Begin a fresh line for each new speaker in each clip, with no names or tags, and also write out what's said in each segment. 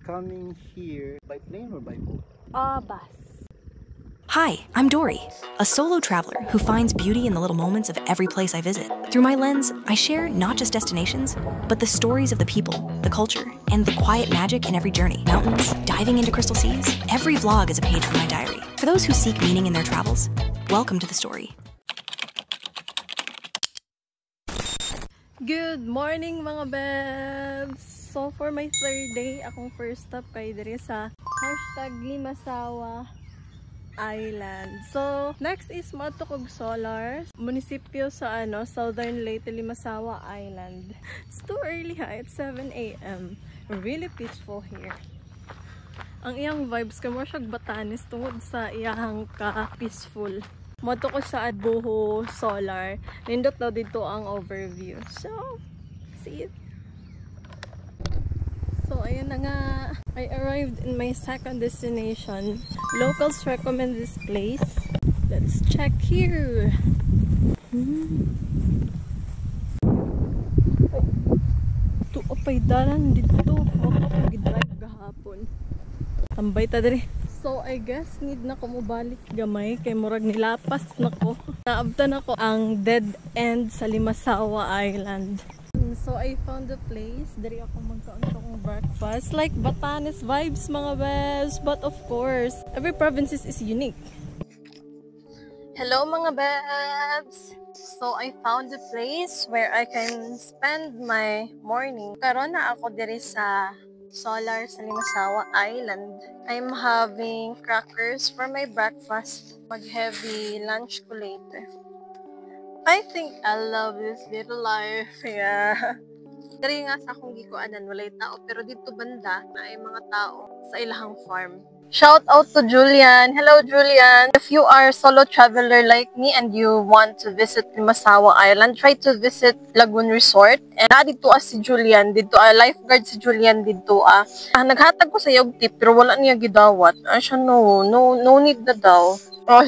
coming here by plane or by boat?
Bus.
Hi, I'm Dory, a solo traveler who finds beauty in the little moments of every place I visit. Through my lens, I share not just destinations, but the stories of the people, the culture, and the quiet magic in every journey. Mountains, diving into crystal seas, every vlog is a page from my diary. For those who seek meaning in their travels, welcome to the story.
Good morning mga bebs! So for my third day, akong first stop kay diri sa #Limasawa Island. So next is Matukog Solar, munisipyo sa Southern Leyte, Limasawa Island. It's too early ha, it's 7 AM. Really peaceful here. Ang iyang vibes ka mo siyag Batanes tungod sa iyang ka-peaceful. Moto ko sa Boho Solar. Nindot daw dito ang overview. So, see it. So, ayun na nga. I arrived in my second destination. Locals recommend this place. Let's check here. Ito, opay dalan dito. Mag-drive gahapon. Tambay ta diri. So, I guess need na ko mobalik gamay kay murag nilapas na ko. Naabtan ako ang dead end sa Limasawa Island. So, I found a place. Dari ako magkaon akong breakfast. Like Batanes vibes mga bes. But of course, every province is unique. Hello mga bebs! So, I found a place where I can spend my morning. Karon na ako diri sa Solar sa Limasawa Island. I'm having crackers for my breakfast. Mag-heavy lunch ko later. I think I love this little life. Yeah. Dari nga sa akong gikuanan, walay tao. Pero dito banda na ay mga tao sa ilahang farm. Shout out to Julian. Hello, Julian. If you are a solo traveler like me and you want to visit Limasawa Island, try to visit Lagoon Resort. And dito si Julian. Dito lifeguard si Julian dito naghatag ko sa iyo tip pero wala niya gidawat. Siya no need na daw.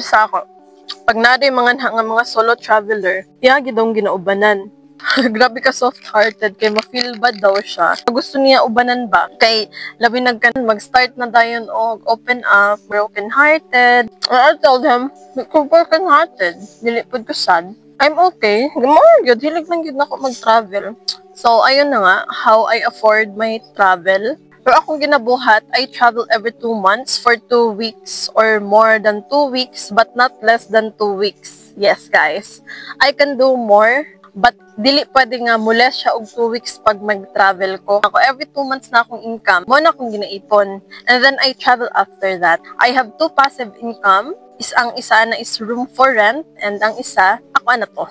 Sa ako. Pag naday mga solo traveler, gidong ginaubanan. Grabe ka soft-hearted kay ma-feel bad daw siya. Gusto niya ubanan ba? Kay labi mag-start na dayon og open up, broken-hearted. I told him, kung broken-hearted, dilipod ko sad. I'm okay. Good. Hilig lang yun ako mag-travel. So, ayun na nga, how I afford my travel. Pero akong ginabuhat, I travel every 2 months for 2 weeks or more than 2 weeks, but not less than 2 weeks. Yes, guys. I can do more. But, dili pwede nga mula siya og 2 weeks pag mag-travel ko. Ako, every 2 months na akong income, mo na akong ginaipon. And then, I travel after that. I have 2 passive income. Ang isa na is room for rent, and ang isa, ako to.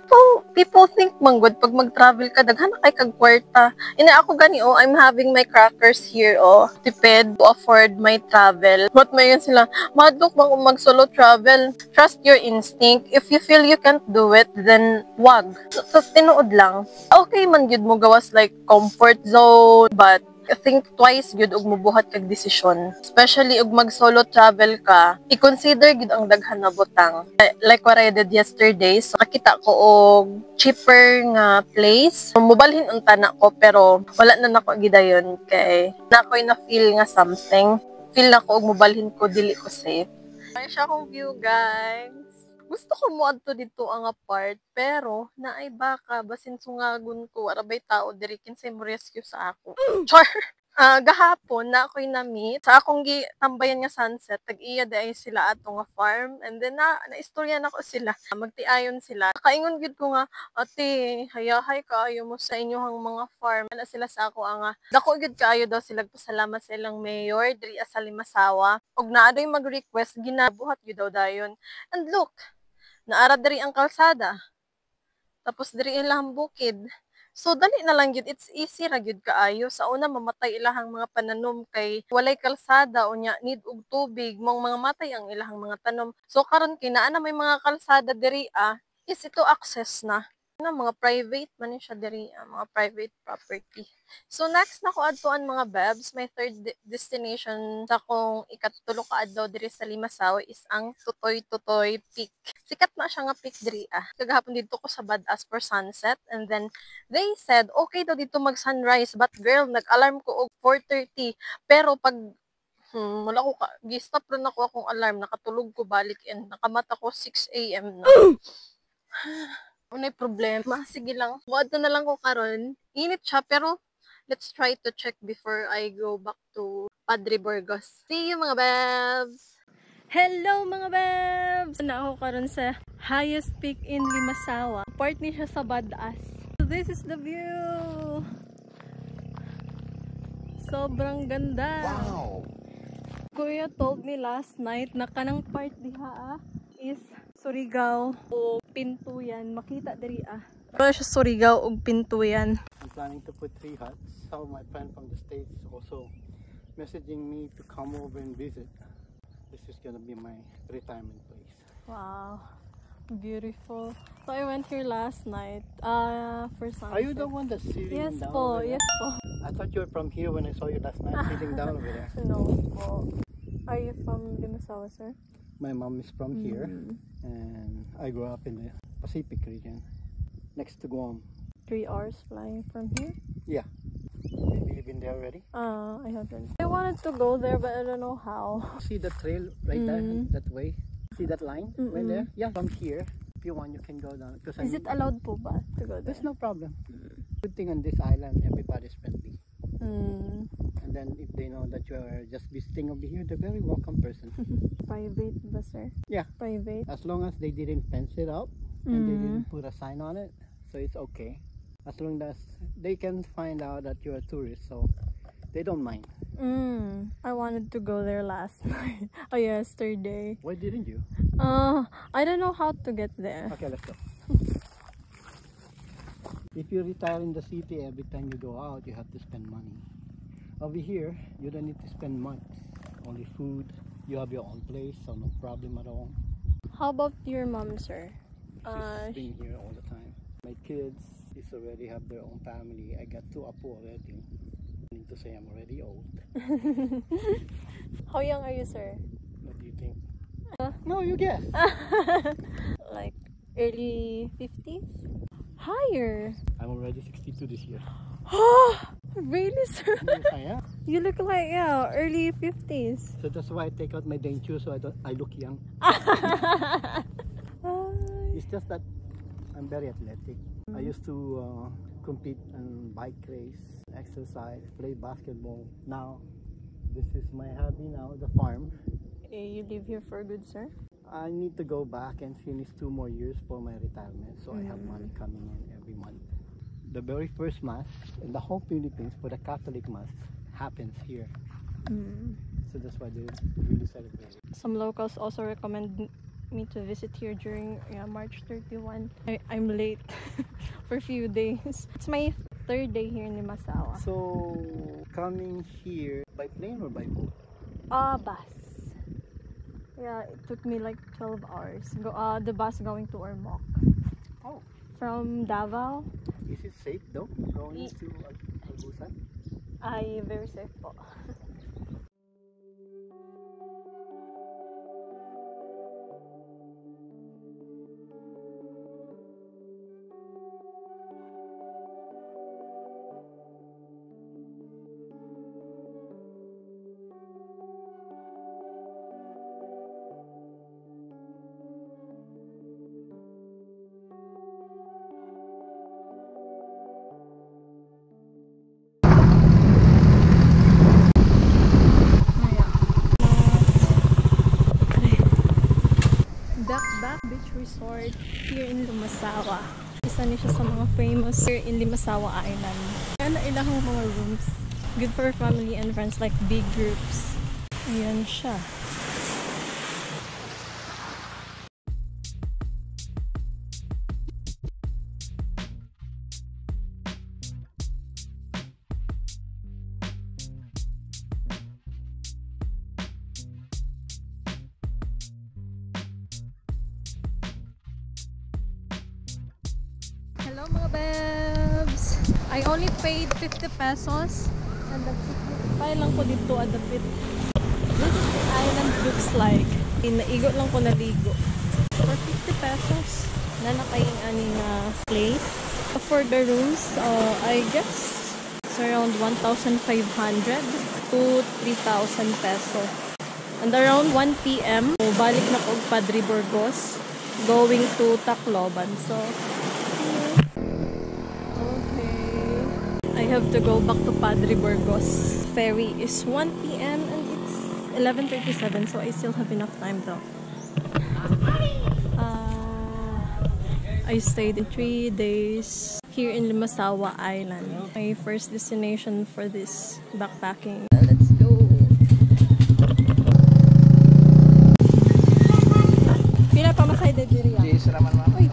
So, people think manggod pag mag-travel ka, daghan na kay kag kwarta. Ako gani, I'm having my crackers here, tipid to afford my travel. What may yun sila, madok bang mag-solo travel? Trust your instinct. If you feel you can't do it, then wag. So tinuod lang. Okay man gyud mo gawas like comfort zone, but think twice gyud og mobuhat kag desisyon. Especially og mag-solo travel ka, i-consider gyud ang daghan na butang. Like what I did yesterday, so nakita ko og cheaper nga place. Mobalhin unta na ko pero wala na nako gidayon kay nakoy na feel nga something. Feel na ko og mobalhin ko dili ko safe. Ay siya akong view, guys. Gusto ko mo adto dito ang apart, pero naay baka basin sungagon ko arabay tao diri kinsay mo rescue sa ako. Char. Gahapon na ako'y na-meet sa akong tambayan nga sunset, tag-iya day sila ato nga farm, and then na-istorya na ko sila. Magtiayon sila. Kaingon gyud ko nga, ate, hayahay kaayo mo sa inyong mga farm. Na sila sa ako nga, dako gyud kaayo daw sila pasalamat sa ilang mayor diri sa Limasawa. Og naadoy mag-request ginabuhat gyud daw dayon. And look, naara diri ang kalsada. Tapos diri ilang bukid. So, dali na lang yun. It's easy ra gyud kaayo. Sa una, mamatay ilahang mga pananom kay walay kalsada o nya need og tubig. Mga matay ang ilahang mga tanom. So, karon kinaa na may mga kalsada diri easy to access na. Mga private man siya diri, mga private property. So next na ko adtuan mga babs, my third destination sa kong ikatulo ka adlaw diri sa Limasaw is ang Tutoy Peak. Sikat na siya nga peak diri Kagahapon dito ko sa Badass for sunset, and then they said okay daw dito mag sunrise, but girl nag-alarm ko og 4:30 pero pag wala ko gi-stop rin ako akong alarm, nakatulog ko balik and nakamata ko 6 AM na. Unay problema. Sige lang. Buad na lang ko karon. Init siya pero let's try to check before I go back to Padre Burgos. See you mga babs! Hello mga babs! Na ako karon sa highest peak in Limasawa. Part ni siya sa Badass. So this is the view! Sobrang ganda!
Wow!
Kuya told me last night na kanang part diha is Surigao o Pintuyan. Makita diri Wala siya Surigao o Pintuyan.
I'm planning to put 3 huts. Some of my friend from the States is also messaging me to come over and visit. This is gonna be my retirement place.
Wow. Beautiful. So I went here last night for sunset.
Are you the one that's sitting
Yes
down
po,
over there?
yes po.
I thought you were from here when I saw you last night sitting down over there.
No po. Are you from Limasawa, sir?
My mom is from here and I grew up in the Pacific region next to Guam.
3 hours flying from here?
Yeah. Have you been there already?
I haven't. I wanted to go there but I don't know how.
See the trail right there, that way? See that line right there? Yeah, from here. If you want, you can go down.
Is it allowed po ba to go there?
There's no problem. Good thing on this island, everybody's friendly. And then if they know that you are just visiting over here, they're very welcome person.
Private ba, sir?
Yeah.
Private?
As long as they didn't fence it up and they didn't put a sign on it, so it's okay. As long as they can find out that you're a tourist, so they don't mind.
I wanted to go there last night. Yesterday.
Why didn't you?
I don't know how to get there.
Okay, let's go. If you retire in the city, every time you go out, you have to spend money. Over here, you don't need to spend much. Only food. You have your own place, so no problem at all.
How about your mom, sir?
She's been here all the time. My kids already have their own family. I got 2 apo already. I need to say I'm already old.
How young are you, sir?
What do you think? No, you guess.
Like early 50s? Higher.
I'm already 62 this year.
Really, sir?
Yes, I am.
You look like early 50s.
So that's why I take out my dentures so I look young. It's just that I'm very athletic. I used to compete in bike race, exercise, play basketball. Now, this is my hobby now, the farm.
You live here for good, sir?
I need to go back and finish 2 more years for my retirement, so I have money coming in every month. The very first mass in the whole Philippines for the Catholic mass happens here. So that's why they really celebrate it.
Some locals also recommend me to visit here during March 31. I'm late for a few days. It's my 3rd day here in Limasawa.
So coming here by plane or by boat?
Bus. Yeah, it took me like 12 hours. The bus going to Ormoc.
Oh.
From Davao.
Is it safe though, going to Agusan?
Ay, very safe po. Duckback Beach Resort here in Limasawa. Isa niya siya sa mga famous here in Limasawa Island. Ano ilang mga rooms. Good for family and friends, like big groups. Ayan siya. Hello mga babes! I only paid 50 pesos and nagpapay lang ko dito at the pit. This is the island looks like. Naigo lang ko naligo. For 50 pesos na nakayang aning place. For the rooms, I guess it's around 1,500 to 3,000 peso. And around 1 p.m. balik na ko Padre Burgos going to Tacloban. So I have to go back to Padre Burgos. Ferry is 1 p.m. and it's 11:37, so I still have enough time though. I stayed 3 days here in Limasawa Island. My first destination for this backpacking. Let's go! Pila pa masay de diri.
Yes, salamat ma'am.
Uy.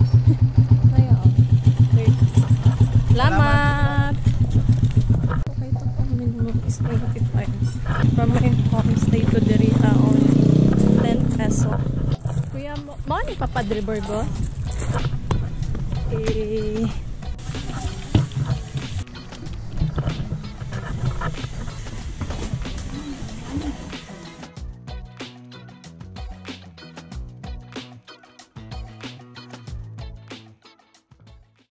Ayo. Salamat. Okay, to minimum is 85. From my homestay to diri only 10 peso. Kuya mo ni Padre Burgos?